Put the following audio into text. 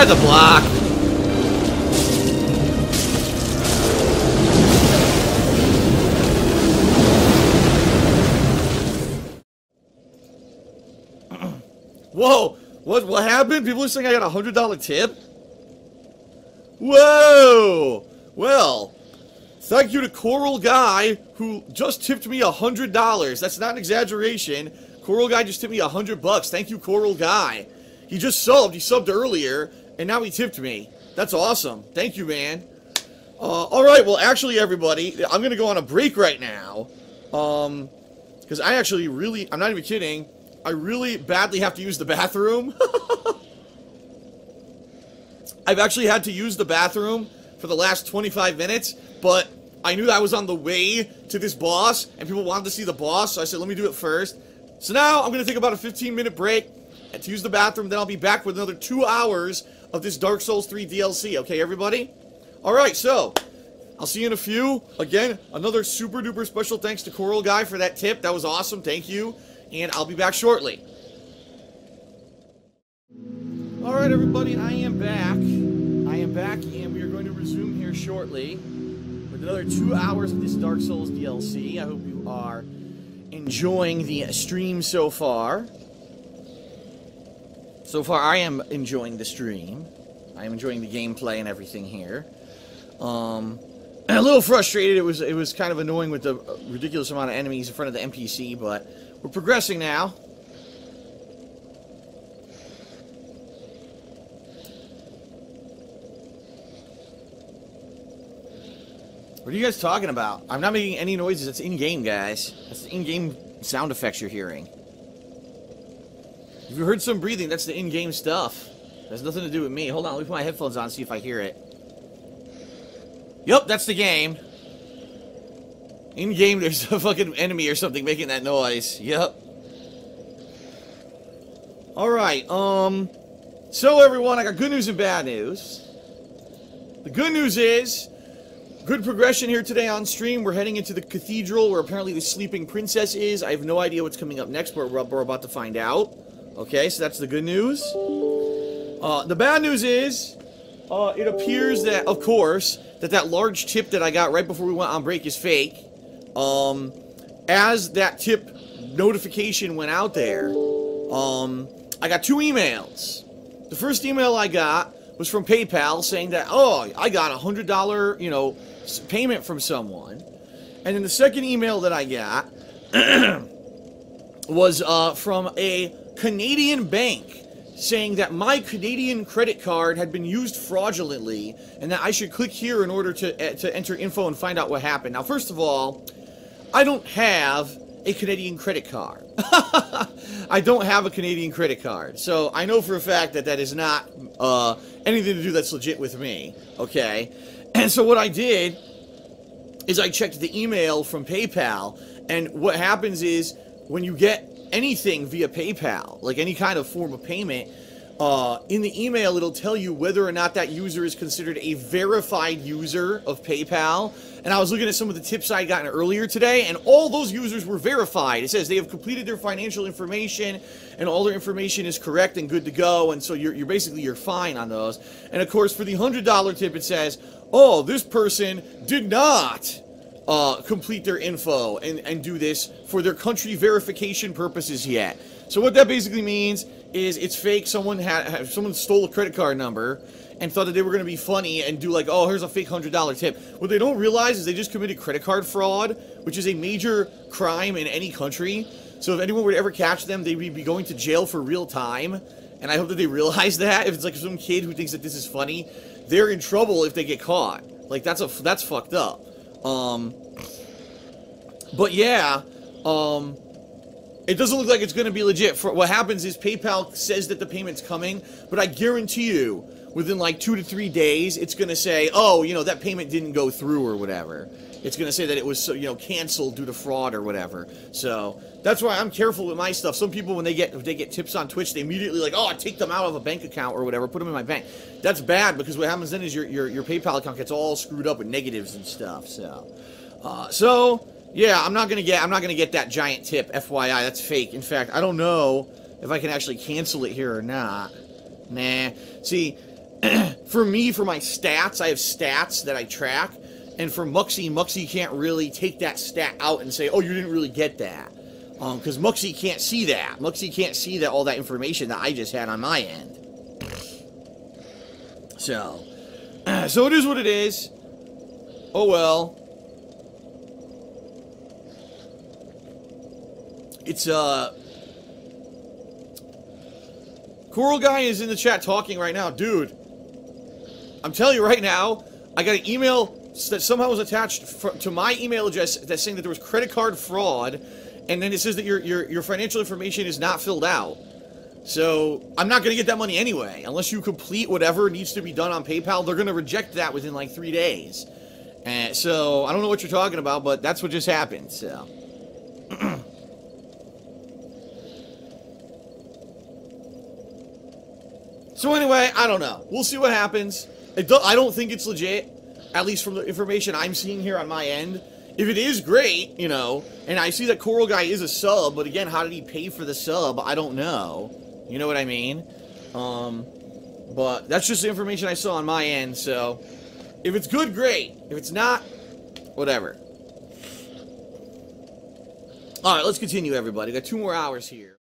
tried to block. Whoa! What happened? People are saying I got a $100 tip? Whoa! Well, thank you to Coral Guy, who just tipped me $100. That's not an exaggeration. Coral Guy just tipped me $100. Thank you, Coral Guy. He just subbed. He subbed earlier, and now he tipped me. That's awesome. Thank you, man. Alright, well, actually, everybody, I'm going to go on a break right now. Because I actually really, I'm not even kidding, I really badly have to use the bathroom. I've actually had to use the bathroom for the last 25 minutes, but I knew that I was on the way to this boss, and people wanted to see the boss, so I said, let me do it first. So now, I'm going to take about a 15-minute break to use the bathroom, then I'll be back with another 2 hours of this Dark Souls 3 DLC, okay, everybody? Alright, so, I'll see you in a few. Again, another super-duper special thanks to Coral Guy for that tip. That was awesome, thank you. And I'll be back shortly. Alright, everybody, I am back. And we are going to resume here shortly with another 2 hours of this Dark Souls DLC. I hope you are enjoying the stream so far. So far, I am enjoying the stream. I am enjoying the gameplay and everything here. A little frustrated. It was kind of annoying with the ridiculous amount of enemies in front of the NPC, but we're progressing now. What are you guys talking about? I'm not making any noises. That's in-game, guys. That's the in-game sound effects you're hearing. If you heard some breathing, that's the in-game stuff. It has nothing to do with me. Hold on, let me put my headphones on and see if I hear it. Yup, that's the game. In-game, there's a fucking enemy or something making that noise. Yup. Alright, so everyone, I got good news and bad news. The good news is, good progression here today on stream. We're heading into the cathedral where apparently the sleeping princess is. I have no idea what's coming up next, but we're about to find out. Okay, so that's the good news. The bad news is, it appears that, of course, that large tip that I got right before we went on break is fake. As that tip notification went out there, I got 2 emails. The first email I got was from PayPal saying that, oh, I got a $100, you know, payment from someone. And then the second email that I got was from a Canadian bank saying that my Canadian credit card had been used fraudulently and that I should click here in order to enter info and find out what happened. Now, first of all, I don't have a Canadian credit card. I don't have a Canadian credit card. So I know for a fact that that is not anything to do that's legit with me. Okay? And so what I did is I checked the email from PayPal, and what happens is when you get anything via PayPal, like any kind of form of payment, in the email it'll tell you whether or not that user is considered a verified user of PayPal. And I was looking at some of the tips I had gotten earlier today, and all those users were verified. It says they have completed their financial information, and all their information is correct and good to go, and so you're basically fine on those. And of course, for the $100 tip, it says, oh, this person did not complete their info and do this for their country verification purposes yet. So what that basically means is it's fake. Someone stole a credit card number and thought that they were going to be funny and do like, oh, here's a fake $100 tip. What they don't realize is they just committed credit card fraud, which is a major crime in any country. So if anyone were to ever catch them, they'd be going to jail for real time. And I hope that they realize that. If it's like some kid who thinks that this is funny, they're in trouble if they get caught. Like, that's fucked up. But yeah, it doesn't look like it's going to be legit. What happens is PayPal says that the payment's coming, but I guarantee you, within like 2 to 3 days, it's going to say, oh, you know, that payment didn't go through or whatever. It's going to say that it was, you know, canceled due to fraud or whatever. So that's why I'm careful with my stuff. Some people, when they get tips on Twitch, they immediately like, oh, I take them out of a bank account or whatever, put them in my bank. That's bad, because what happens then is your PayPal account gets all screwed up with negatives and stuff. So yeah, I'm not gonna get that giant tip. FYI, that's fake. In fact, I don't know if I can actually cancel it here or not. Nah. See, for me, for my stats, I have stats that I track. And for Muxy can't really take that stat out and say, oh, you didn't really get that. Because Muxy can't see that. Muxy can't see that all that information that I just had on my end. So it is what it is. Oh, well. It's, Coral Guy is in the chat talking right now. Dude, I'm telling you right now, I got an email that somehow was attached to my email address that's saying that there was credit card fraud, and then it says that your financial information is not filled out. So, I'm not going to get that money anyway. Unless you complete whatever needs to be done on PayPal, they're going to reject that within like 3 days. So, I don't know what you're talking about, but that's what just happened, so. So anyway, I don't know. We'll see what happens. I don't think it's legit, at least from the information I'm seeing here on my end. If it is, great, you know, and I see that Coral Guy is a sub, but again, how did he pay for the sub? I don't know. You know what I mean? But that's just the information I saw on my end, so if it's good, great. If it's not, whatever. Alright, let's continue, everybody. Got 2 more hours here.